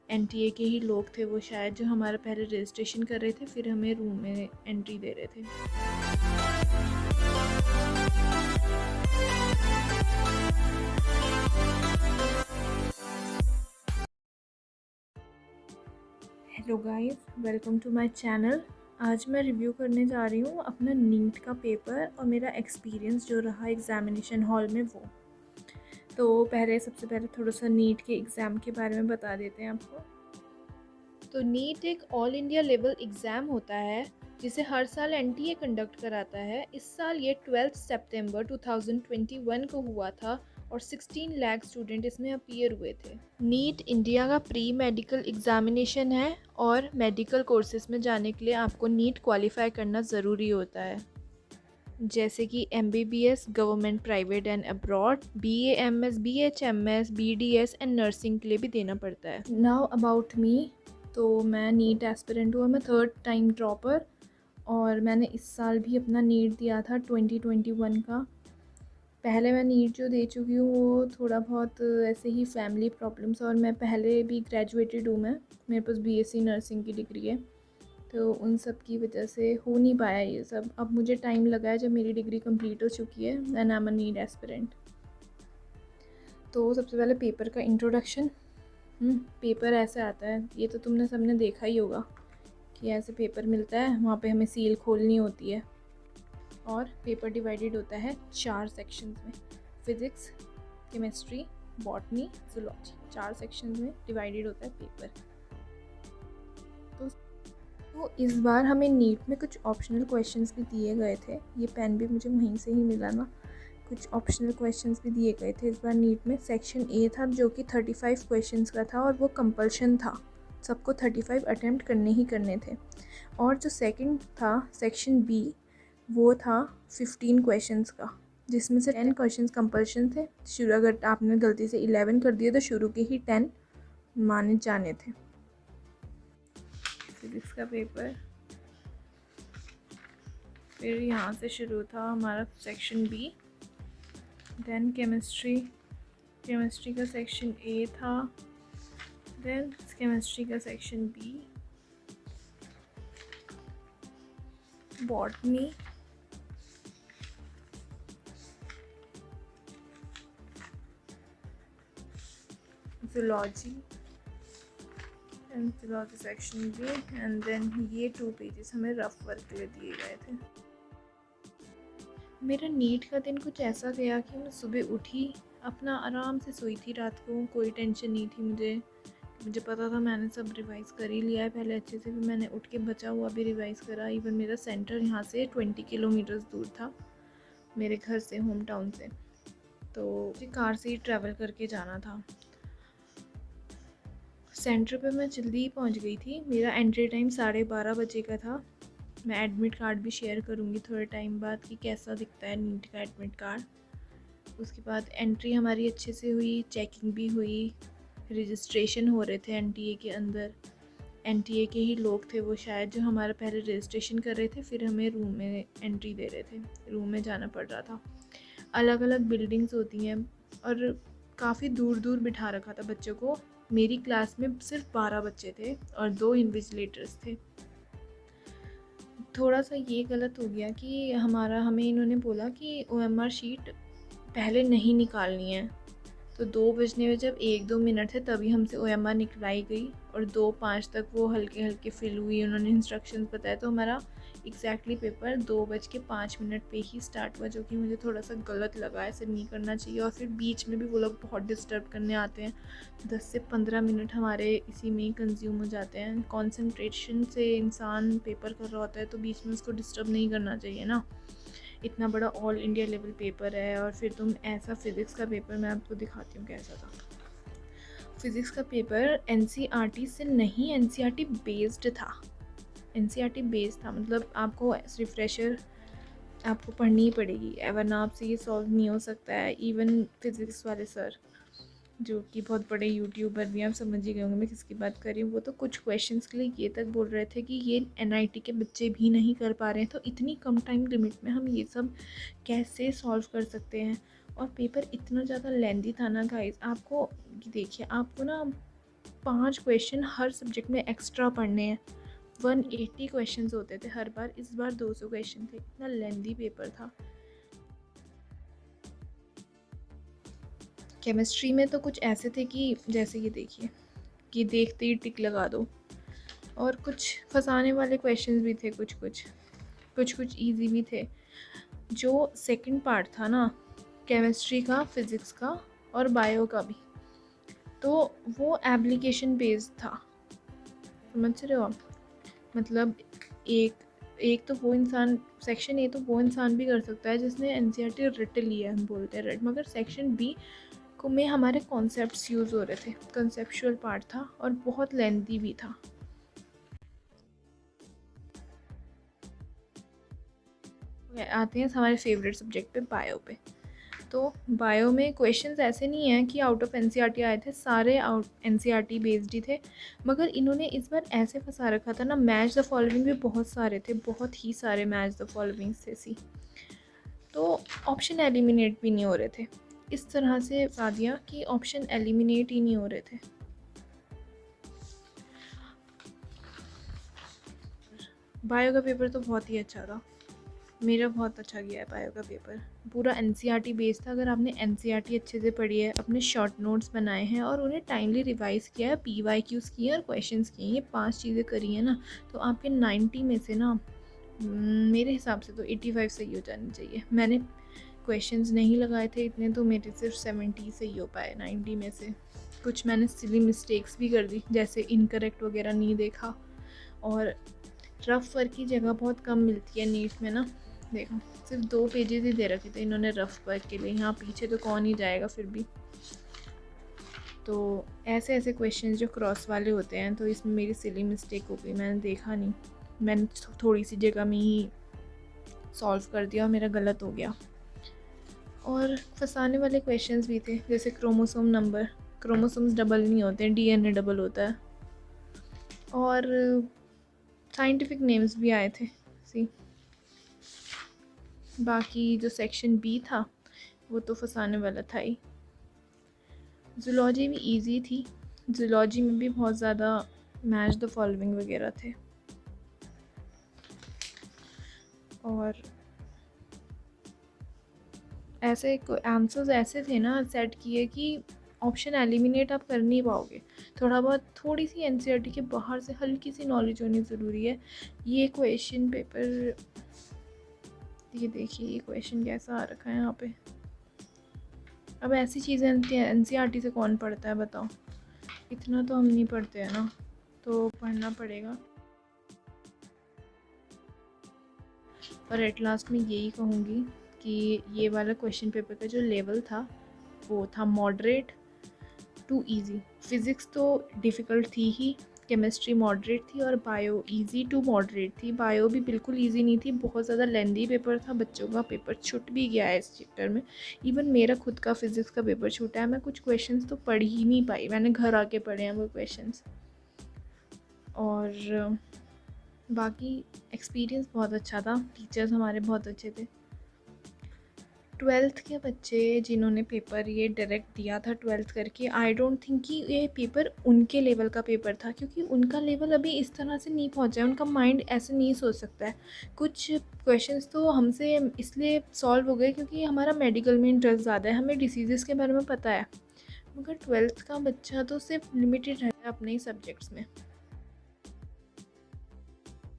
NTA के ही लोग थे वो शायद, जो हमारा पहले रजिस्ट्रेशन कर रहे थे, फिर हमें रूम में एंट्री दे रहे थे। Hello guys, welcome to my channel. आज मैं रिव्यू करने जा रही हूँ अपना नीट का पेपर और मेरा एक्सपीरियंस जो रहा एग्ज़ामिनेशन हॉल में वो। तो सबसे पहले थोड़ा सा नीट के एग्ज़ाम के बारे में बता देते हैं आपको। तो नीट एक ऑल इंडिया लेवल एग्ज़ाम होता है जिसे हर साल एनटीए कंडक्ट कराता है। इस साल ये 12 सितंबर 2021 को हुआ था और 16 लाख स्टूडेंट इसमें अपीयर हुए थे। नीट इंडिया का प्री मेडिकल एग्जामिनेशन है और मेडिकल कोर्सेज में जाने के लिए आपको नीट क्वालिफाई करना ज़रूरी होता है, जैसे कि MBBS government private and abroad, BAMS, BHMS, BDS and nursing के लिए भी देना पड़ता है। नाउ अबाउट मी, तो मैं नीट एस्पिरेंट हूँ और मैं 3rd टाइम ड्रॉपर, और मैंने इस साल भी अपना नीट दिया था 2021 का। पहले मैं नीट जो दे चुकी हूँ वो थोड़ा बहुत ऐसे ही फैमिली प्रॉब्लम्स, और मैं पहले भी ग्रेजुएटेड हूँ, मैं मेरे पास BSc नर्सिंग की डिग्री है, तो उन सब की वजह से हो नहीं पाया ये सब। अब मुझे टाइम लगा है, जब मेरी डिग्री कंप्लीट हो चुकी है and I am a NEET aspirant. तो सबसे पहले पेपर का इंट्रोडक्शन। पेपर ऐसे आता है, ये तो तुमने सबने देखा ही होगा कि ऐसे पेपर मिलता है, वहाँ पे हमें सील खोलनी होती है, और पेपर डिवाइडेड होता है 4 सेक्शंस में। Physics, chemistry, botany, zoology, 4 sections में डिवाइडेड होता है पेपर। तो इस बार हमें नीट में कुछ ऑप्शनल क्वेश्चंस भी दिए गए थे। ये पेन भी मुझे वहीं से ही मिला ना। कुछ ऑप्शनल क्वेश्चंस भी दिए गए थे इस बार नीट में। सेक्शन ए था जो कि 35 क्वेश्चंस का था, और वो कंपल्शन था, सबको 35 अटैम्प्ट करने ही करने थे। और जो सेकंड था सेक्शन बी, वो था 15 क्वेश्चंस का, जिसमें से 10 क्वेश्चंस कंपल्शन थे। शुरू अगर आपने गलती से 11 कर दिए तो शुरू के ही 10 माने जाने थे। फिजिक्स का पेपर, फिर यहाँ से शुरू था हमारा सेक्शन बी। देन केमिस्ट्री का सेक्शन ए था, देन केमिस्ट्री का section B, botany, zoology and zoology section B, and then ये 2 पेजेस हमें रफ वर्क के लिए दिए गए थे। मेरा नीट का दिन कुछ ऐसा गया कि मैं सुबह उठी, अपना आराम से सोई थी रात को, कोई टेंशन नहीं थी मुझे पता था मैंने सब रिवाइज़ कर ही लिया है पहले अच्छे से। फिर मैंने उठ के बचा हुआ भी रिवाइज़ करा। इवन मेरा सेंटर यहाँ से 20 किलोमीटर्स दूर था मेरे घर से, होम टाउन से, तो मुझे कार से ही ट्रैवल करके जाना था। सेंटर पे मैं जल्दी ही पहुँच गई थी। मेरा एंट्री टाइम 12:30 बजे का था। मैं एडमिट कार्ड भी शेयर करूँगी थोड़े टाइम बाद कि कैसा दिखता है नीट का एडमिट कार्ड। उसके बाद एंट्री हमारी अच्छे से हुई, चेकिंग भी हुई, रजिस्ट्रेशन हो रहे थे एनटीए के अंदर। एनटीए के ही लोग थे वो शायद, जो हमारा पहले रजिस्ट्रेशन कर रहे थे, फिर हमें रूम में एंट्री दे रहे थे, रूम में जाना पड़ रहा था। अलग अलग बिल्डिंग्स होती हैं और काफ़ी दूर दूर बिठा रखा था बच्चों को। मेरी क्लास में सिर्फ 12 बच्चे थे और 2 इन्विजिलेटर्स थे। थोड़ा सा ये गलत हो गया कि हमें इन्होंने बोला कि OMR शीट पहले नहीं निकालनी है, तो 2 बजने में जब 1-2 मिनट थे तभी हमसे OMR निकलाई गई, और 2:05 तक वो हल्के हल्के फिल हुई। उन्होंने इंस्ट्रक्शंस बताया, तो हमारा एग्जैक्टली पेपर 2:05 पे ही स्टार्ट हुआ, जो कि मुझे थोड़ा सा गलत लगा, ऐसे नहीं करना चाहिए। और फिर बीच में भी वो लोग बहुत डिस्टर्ब करने आते हैं, 10 से 15 मिनट हमारे इसी में ही कंज्यूम हो जाते हैं। कॉन्सेंट्रेशन से इंसान पेपर कर रहा होता है, तो बीच में उसको डिस्टर्ब नहीं करना चाहिए ना। इतना बड़ा ऑल इंडिया लेवल पेपर है, और फिर तुम ऐसा फिज़िक्स का पेपर, मैं आपको दिखाती हूँ कैसा था। फिज़िक्स का पेपर NCERT से नहीं, NCERT बेस्ड था। NCERT बेस्ड था, मतलब आपको रिफ्रेशर आपको पढ़नी ही पड़ेगी, वरना आपसे ये सॉल्व नहीं हो सकता है। इवन फिज़िक्स वाले सर, जो कि बहुत बड़े यूट्यूबर भी हैं, आप समझ ही गए होंगे मैं किसकी बात कर रही हूँ, वो तो कुछ क्वेश्चंस के लिए ये तक बोल रहे थे कि ये NIT के बच्चे भी नहीं कर पा रहे हैं, तो इतनी कम टाइम लिमिट में हम ये सब कैसे सॉल्व कर सकते हैं। और पेपर इतना ज़्यादा लेंदी था ना गाइस, आपको देखिए, आपको ना 5 क्वेश्चन हर सब्जेक्ट में एक्स्ट्रा पढ़ने हैं। 180 क्वेश्चंस होते थे हर बार, इस बार 200 क्वेश्चन थे। इतना लेंदी पेपर था। केमिस्ट्री में तो कुछ ऐसे थे कि जैसे ये देखिए कि देखते ही टिक लगा दो, और कुछ फंसाने वाले क्वेश्चंस भी थे, कुछ इजी भी थे। जो सेकंड पार्ट था ना केमिस्ट्री का, फिज़िक्स का और बायो का भी, तो वो एप्लीकेशन बेस्ड था, समझ रहे हो आप? मतलब एक तो वो इंसान, सेक्शन ए तो वो इंसान भी कर सकता है जिसने एनसीईआरटी रट लिया है, हम बोलते हैं रट, मगर सेक्शन बी को में हमारे कॉन्सेप्ट्स यूज़ हो रहे थे, कंसेप्चुअल पार्ट था और बहुत लेंथी भी था। आते हैं हमारे फेवरेट सब्जेक्ट पे, बायो पे। तो बायो में क्वेश्चंस ऐसे नहीं हैं कि आउट ऑफ एनसीईआरटी आए थे, सारे आउट एनसीईआरटी बेस्ड ही थे, मगर इन्होंने इस बार ऐसे फंसा रखा था ना, मैच द फॉलोइंग भी बहुत सारे थे, बहुत ही सारे मैच द फॉलोइंग से सी, तो ऑप्शन एलिमिनेट भी नहीं हो रहे थे। इस तरह से बता दिया कि ऑप्शन एलिमिनेट ही नहीं हो रहे थे। बायो का पेपर तो बहुत ही अच्छा था, मेरा बहुत अच्छा गया है बायो का पेपर। पूरा एनसीईआरटी बेस्ड था। अगर आपने एनसीईआरटी अच्छे से पढ़ी है, अपने शॉर्ट नोट्स बनाए हैं और उन्हें टाइमली रिवाइज किया है, पीवाईक्यूज़ किए और क्वेश्चंस किए, ये 5 चीज़ें करी हैं ना, तो आपके 90 में से ना मेरे हिसाब से तो 85 सही हो जानी चाहिए। मैंने क्वेश्चंस नहीं लगाए थे इतने, तो मेरे सिर्फ 70 सही हो पाए 90 में से। कुछ मैंने सिली मिस्टेक्स भी कर दी, जैसे इनकरेक्ट वगैरह नहीं देखा, और रफ वर्क की जगह बहुत कम मिलती है नीट में ना। देखो सिर्फ 2 पेजेस ही दे रखे थे इन्होंने रफ वर्क के लिए, यहाँ पीछे तो कौन ही जाएगा फिर भी। तो ऐसे ऐसे क्वेश्चन जो क्रॉस वाले होते हैं, तो इसमें मेरी सिली मिस्टेक हो गई, मैंने देखा नहीं, मैंने थोड़ी सी जगह में ही सॉल्व कर दिया और मेरा गलत हो गया। और फंसाने वाले क्वेश्चंस भी थे, जैसे क्रोमोसोम नंबर, क्रोमोसोम्स डबल नहीं होते, डीएनए डबल होता है। और साइंटिफिक नेम्स भी आए थे सी। बाकी जो सेक्शन बी था वो तो फंसाने वाला था ही। जूलॉजी भी इजी थी, जूलॉजी में भी बहुत ज़्यादा मैच द फॉलोइंग वगैरह थे, और ऐसे आंसर्स ऐसे थे ना सेट किए कि ऑप्शन एलिमिनेट आप कर नहीं पाओगे। थोड़ा बहुत, थोड़ी सी एनसीईआरटी के बाहर से हल्की सी नॉलेज होनी ज़रूरी है। ये क्वेश्चन पेपर, ये देखिए ये क्वेश्चन कैसा आ रखा है यहाँ पे। अब ऐसी चीज़ें एनसीईआरटी से कौन पढ़ता है बताओ, इतना तो हम नहीं पढ़ते हैं ना, तो पढ़ना पड़ेगा। और एट लास्ट में यही कहूँगी कि ये वाला क्वेश्चन पेपर का जो लेवल था वो था मॉडरेट टू इजी। फिज़िक्स तो डिफ़िकल्ट थी ही, केमिस्ट्री मॉडरेट थी, और बायो इजी टू मॉडरेट थी। बायो भी बिल्कुल इजी नहीं थी, बहुत ज़्यादा लेंदी पेपर था, बच्चों का पेपर छूट भी गया है इस चैप्टर में। इवन मेरा खुद का फिज़िक्स का पेपर छूटा है, मैं कुछ क्वेश्चंस तो पढ़ ही नहीं पाई, मैंने घर आके पढ़े हैं वो क्वेश्चंस। और बाकी एक्सपीरियंस बहुत अच्छा था, टीचर्स हमारे बहुत अच्छे थे। 12th के बच्चे जिन्होंने पेपर ये डायरेक्ट दिया था 12th करके, आई डोंट थिंक कि ये पेपर उनके लेवल का पेपर था, क्योंकि उनका लेवल अभी इस तरह से नहीं पहुंचा है, उनका माइंड ऐसे नहीं सोच सकता है। कुछ क्वेश्चंस तो हमसे इसलिए सॉल्व हो गए क्योंकि हमारा मेडिकल में इंटरेस्ट ज़्यादा है, हमें डिसीज़ के बारे में पता है, मगर 12th का बच्चा तो सिर्फ लिमिटेड रहता है अपने ही सब्जेक्ट्स में।